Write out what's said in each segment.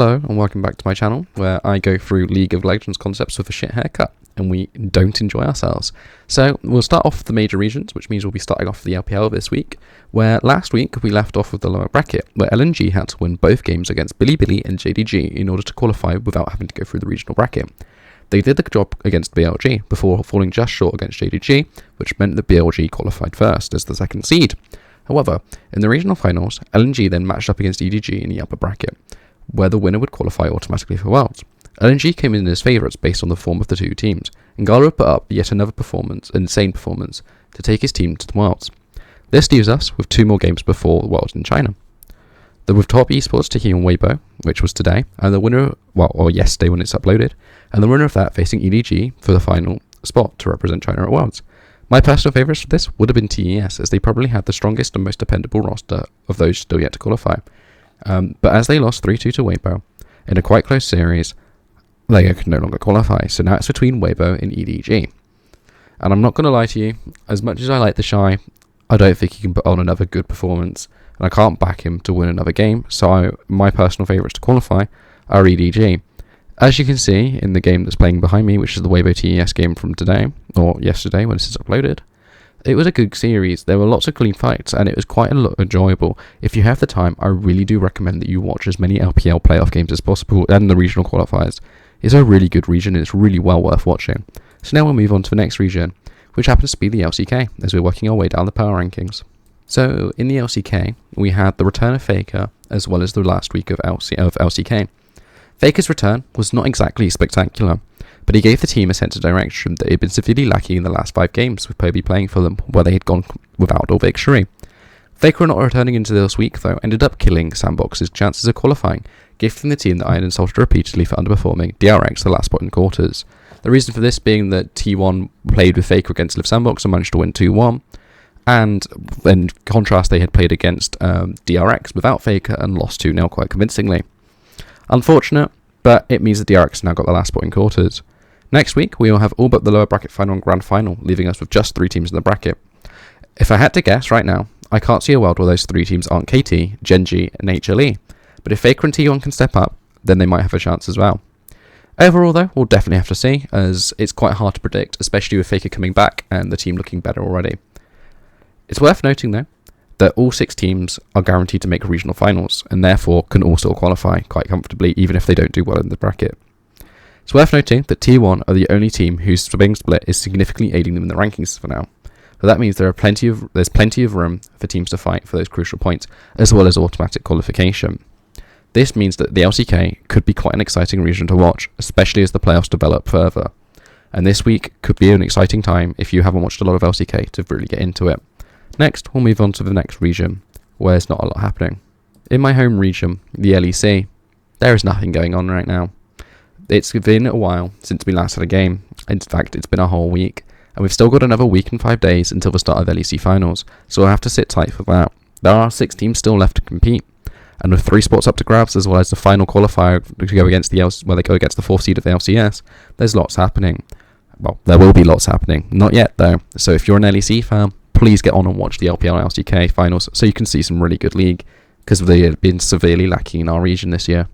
Hello and welcome back to my channel where I go through League of Legends concepts with a shit haircut and we don't enjoy ourselves. So we'll start off with the major regions, which means we'll be starting off with the LPL this week, where last week we left off with the lower bracket where LNG had to win both games against Bilibili and JDG in order to qualify without having to go through the regional bracket. They did the job against BLG before falling just short against JDG, which meant that BLG qualified first as the second seed. However, in the regional finals, LNG then matched up against EDG in the upper bracket, where the winner would qualify automatically for Worlds. LNG came in as favourites based on the form of the two teams, and Garo put up yet another insane performance, to take his team to the Worlds. This leaves us with two more games before the Worlds in China. The with top esports taking on Weibo, which was today, and the winner, or yesterday when it's uploaded, and the winner of that facing EDG for the final spot to represent China at Worlds. My personal favourites for this would have been TES, as they probably had the strongest and most dependable roster of those still yet to qualify. But as they lost 3-2 to Weibo in a quite close series, they could no longer qualify. So now it's between Weibo and EDG. And I'm not going to lie to you, as much as I like the Shy, I don't think he can put on another good performance. And I can't back him to win another game. So my personal favourites to qualify are EDG. As you can see in the game that's playing behind me, which is the Weibo TES game from today, or yesterday when this is uploaded, it was a good series. There were lots of clean fights, and it was quite enjoyable. If you have the time, I really do recommend that you watch as many LPL playoff games as possible, and the regional qualifiers. It's a really good region, and it's really well worth watching. So now we'll move on to the next region, which happens to be the LCK, as we're working our way down the power rankings. So, in the LCK, we had the return of Faker, as well as the last week of LCK. Faker's return was not exactly spectacular, but he gave the team a sense of direction that had been severely lacking in the last 5 games with Poby playing for them, where they had gone without all victory. Faker, not returning into this week though, ended up killing Sandbox's chances of qualifying, gifting the team that I had insulted repeatedly for underperforming DRX the last spot in quarters. The reason for this being that T1 played with Faker against Liv Sandbox and managed to win 2-1, and in contrast they had played against DRX without Faker and lost 2-0 quite convincingly. Unfortunate, but it means that DRX now got the last spot in quarters. Next week, we will have all but the lower bracket final and grand final, leaving us with just 3 teams in the bracket. If I had to guess right now, I can't see a world where those 3 teams aren't KT, Gen.G, and HLE. But if Faker and T1 can step up, then they might have a chance as well. Overall though, we'll definitely have to see, as it's quite hard to predict, especially with Faker coming back and the team looking better already. It's worth noting though, that all 6 teams are guaranteed to make regional finals, and therefore can also qualify quite comfortably, even if they don't do well in the bracket. It's worth noting that T1 are the only team whose swing split is significantly aiding them in the rankings for now. So that means there's plenty of room for teams to fight for those crucial points, as well as automatic qualification. This means that the LCK could be quite an exciting region to watch, especially as the playoffs develop further. And this week could be an exciting time if you haven't watched a lot of LCK to really get into it. Next, we'll move on to the next region, where there's not a lot happening. In my home region, the LEC, there is nothing going on right now. It's been a while since we last had a game. In fact, it's been a whole week, and we've still got another week and 5 days until the start of LEC finals, so we'll have to sit tight for that. There are 6 teams still left to compete, and with 3 spots up to grabs, as well as the final qualifier to go against where they go against the 4th seed of the LCS, there's lots happening. Well, there will be lots happening. Not yet, though, so if you're an LEC fan, please get on and watch the LPL and LCK finals so you can see some really good league, because they have been severely lacking in our region this year.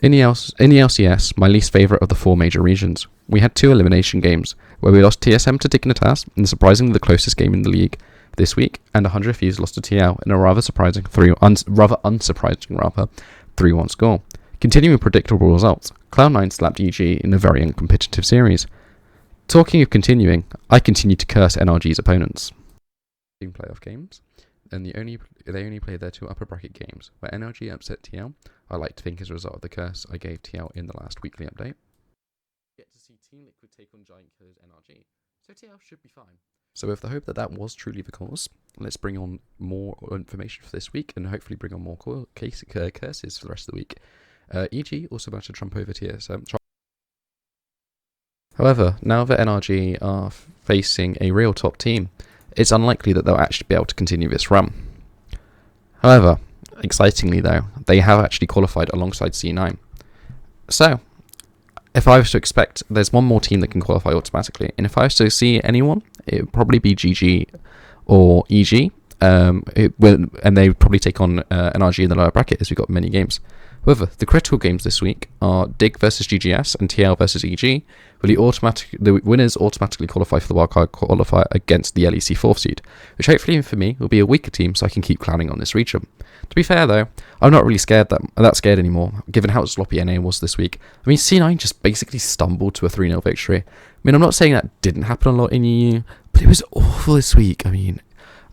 In the LCS, my least favourite of the 4 major regions, we had 2 elimination games, where we lost TSM to Dignitas, in surprisingly the closest game in the league this week, and 100 Thieves lost to TL in a rather unsurprising 3-1 score. Continuing predictable results, Cloud9 slapped EG in a very uncompetitive series. Talking of continuing, I continue to curse NRG's opponents. Playoff games, and they only played their 2 upper bracket games, where NRG upset TL. I like to think as a result of the curse I gave TL in the last weekly update. Get to see Team Liquid take on Giant Killers NRG, so TL should be fine. So with the hope that that was truly the cause, let's bring on more information for this week, and hopefully bring on more curses for the rest of the week. EG also managed to trump over TSM. However, now that NRG are facing a real top team, it's unlikely that they'll actually be able to continue this run. However, excitingly though, they have actually qualified alongside C9. So, if I was to expect, there's one more team that can qualify automatically, and if I was to see anyone, it would probably be GG or EG, and they would probably take on NRG in the lower bracket, as we've got many games. However, the critical games this week are Dig versus GGS and TL versus EG, where the winners automatically qualify for the wildcard qualifier against the LEC 4th seed, which hopefully for me will be a weaker team so I can keep clowning on this region. To be fair though, I'm not really that scared anymore, given how sloppy NA was this week. I mean, C9 just basically stumbled to a 3-0 victory. I mean, I'm not saying that didn't happen a lot in EU, but it was awful this week. I mean,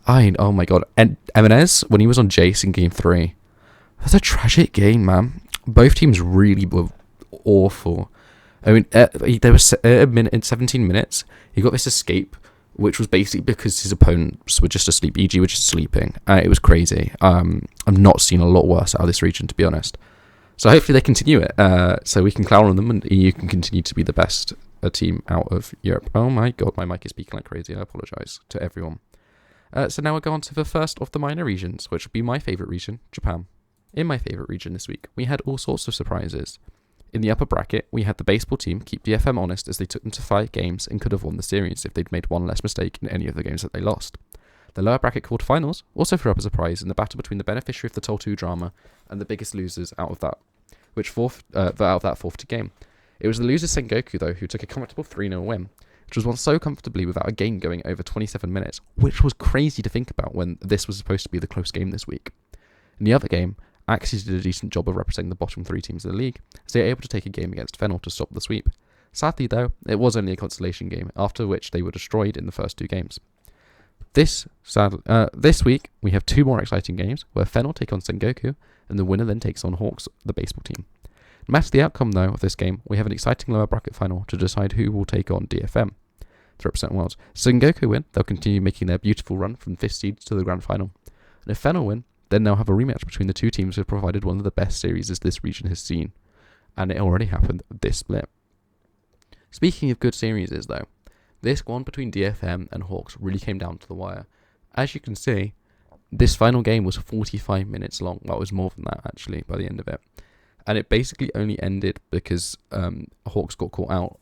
oh my god. And Emenez, when he was on Jace in Game 3, that's a tragic game, man. Both teams really were awful. I mean, there was a minute in 17 minutes, he got this escape, which was basically because his opponents were just asleep. EG were just sleeping. It was crazy. I've not seen a lot worse out of this region, to be honest. So hopefully they continue it, so we can clown on them and EU can continue to be the best team out of Europe. Oh my god, my mic is speaking like crazy. I apologise to everyone. So now we'll go on to the first of the minor regions, which will be my favourite region, Japan. In my favourite region this week, we had all sorts of surprises. In the upper bracket, we had the baseball team keep DFM honest as they took them to 5 games and could have won the series if they'd made one less mistake in any of the games that they lost. The lower bracket quarterfinals also threw up a surprise in the battle between the beneficiary of the Tol2 drama and the biggest losers out of that, fourth game. It was the loser Sengoku though who took a comfortable 3-0 win, which was won so comfortably without a game going over 27 minutes, which was crazy to think about when this was supposed to be the close game this week. In the other game, Axis did a decent job of representing the bottom 3 teams of the league, so they were able to take a game against Fennel to stop the sweep. Sadly though, it was only a consolation game, after which they were destroyed in the first 2 games. This week, we have 2 more exciting games, where Fennel take on Sengoku, and the winner then takes on Hawks, the baseball team. No matter the outcome though of this game, we have an exciting lower bracket final to decide who will take on DFM to represent Worlds. Sengoku win, they'll continue making their beautiful run from 5th seed to the grand final. And if Fennel win, then they'll have a rematch between the 2 teams who have provided one of the best series this region has seen. And it already happened this split. Speaking of good series though, this one between DFM and Hawks really came down to the wire. As you can see, this final game was 45 minutes long. Well, it was more than that actually by the end of it. And it basically only ended because Hawks got caught out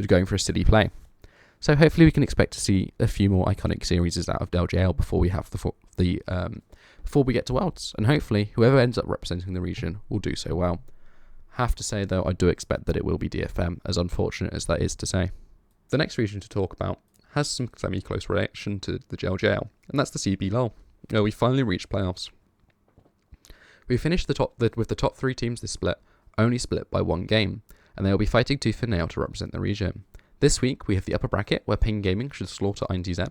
going for a silly play. So hopefully we can expect to see a few more iconic series out of LJL before we have before we get to Worlds, and hopefully whoever ends up representing the region will do so well. Have to say though, I do expect that it will be DFM, as unfortunate as that is to say. The next region to talk about has some semi-close relation to the JLJL, and that's the CBLOL. We finally reached playoffs. We finished with the top 3 teams this split, only split by 1 game, and they will be fighting tooth and nail to represent the region. This week we have the upper bracket where Ping Gaming should slaughter INTZ,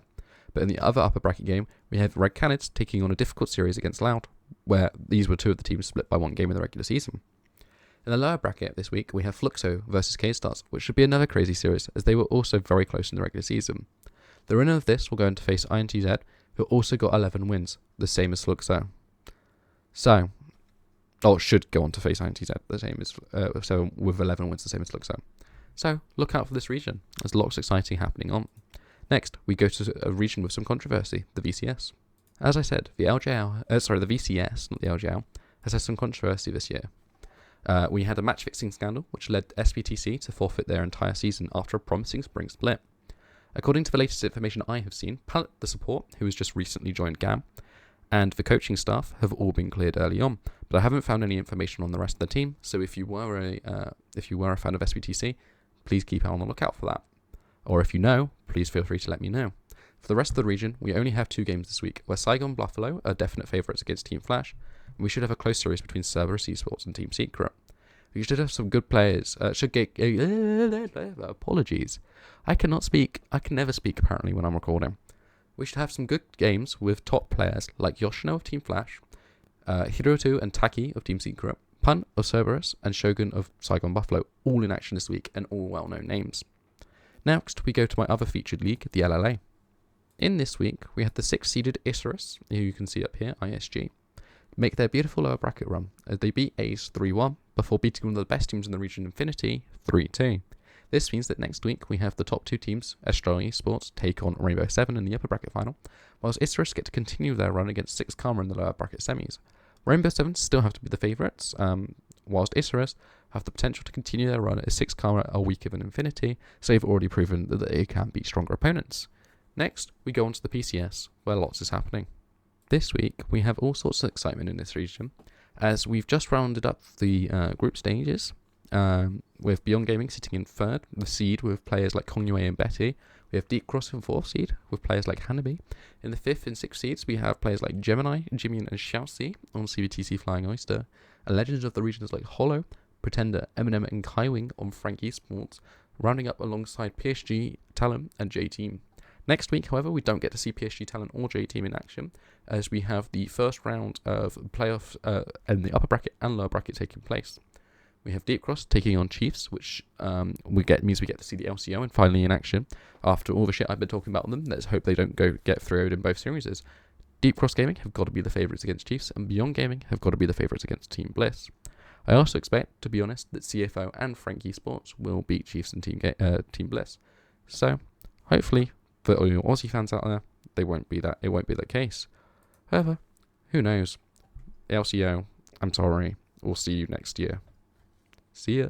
but in the other upper bracket game, we have Red Canids taking on a difficult series against Loud, where these were 2 of the teams split by 1 game in the regular season. In the lower bracket this week, we have Fluxo versus K-Stars, which should be another crazy series, as they were also very close in the regular season. The winner of this will go on to face INTZ, who also got 11 wins, the same as Fluxo. Should go on to face INTZ, the same as, with 11 wins, the same as Fluxo. So, look out for this region, there's lots exciting happening on. Next, we go to a region with some controversy, the VCS. As I said, the VCS, not the LJL, has had some controversy this year. We had a match-fixing scandal, which led SPTC to forfeit their entire season after a promising spring split. According to the latest information I have seen, Pallet, the support, who has just recently joined GAM, and the coaching staff have all been cleared early on, but I haven't found any information on the rest of the team, so if you were a fan of SPTC, please keep on the lookout for that. Or if you know, please feel free to let me know. For the rest of the region, we only have 2 games this week, where Saigon Buffalo are definite favourites against Team Flash, and we should have a close series between Cerberus Esports and Team Secret. We should have some good players. Apologies. I can never speak apparently when I'm recording. We should have some good games with top players like Yoshino of Team Flash, Hirotu and Taki of Team Secret, Punt of Cerberus, and Shogun of Saigon Buffalo, all in action this week and all well-known names. Next, we go to my other featured league, the LLA. In this week, we had the 6th-seeded Isurus, who you can see up here, ISG, make their beautiful lower bracket run as they beat Ace 3-1 before beating one of the best teams in the region, Infinity, 3-2. This means that next week we have the top 2 teams, Estrella Esports, take on Rainbow 7 in the upper bracket final, whilst Isurus get to continue their run against 6 Karma in the lower bracket semis. Rainbow 7 still have to be the favourites, whilst Isurus have the potential to continue their run as 6 Karma are weaker than Infinity, so they've already proven that they can beat stronger opponents. Next, we go on to the PCS, where lots is happening. This week, we have all sorts of excitement in this region, as we've just rounded up the group stages, with Beyond Gaming sitting in third, the seed with players like Kongyue and Betty. We have Deep Cross in fourth seed with players like Hanabi. In the fifth and sixth seeds, we have players like Gemini, Jimian, and Xiaoxi on CBTC Flying Oyster, and legends of the regions like Hollow, Pretender, Eminem, and Kaiwing on Frank Esports, rounding up alongside PSG, Talent, and J-Team. Next week, however, we don't get to see PSG Talent or J-Team in action, as we have the first round of playoffs in the upper bracket and lower bracket taking place. We have Deep Cross taking on Chiefs, which means we get to see the LCO and finally in action. After all the shit I've been talking about them, let's hope they don't get 3-0'd in both series. Deep Cross Gaming have got to be the favourites against Chiefs, and Beyond Gaming have got to be the favourites against Team Bliss. I also expect, to be honest, that CFO and Frank Esports will beat Chiefs and Team Bliss. So, hopefully, for all your Aussie fans out there, it won't be that case. However, who knows? LCO, I'm sorry, we'll see you next year. See ya.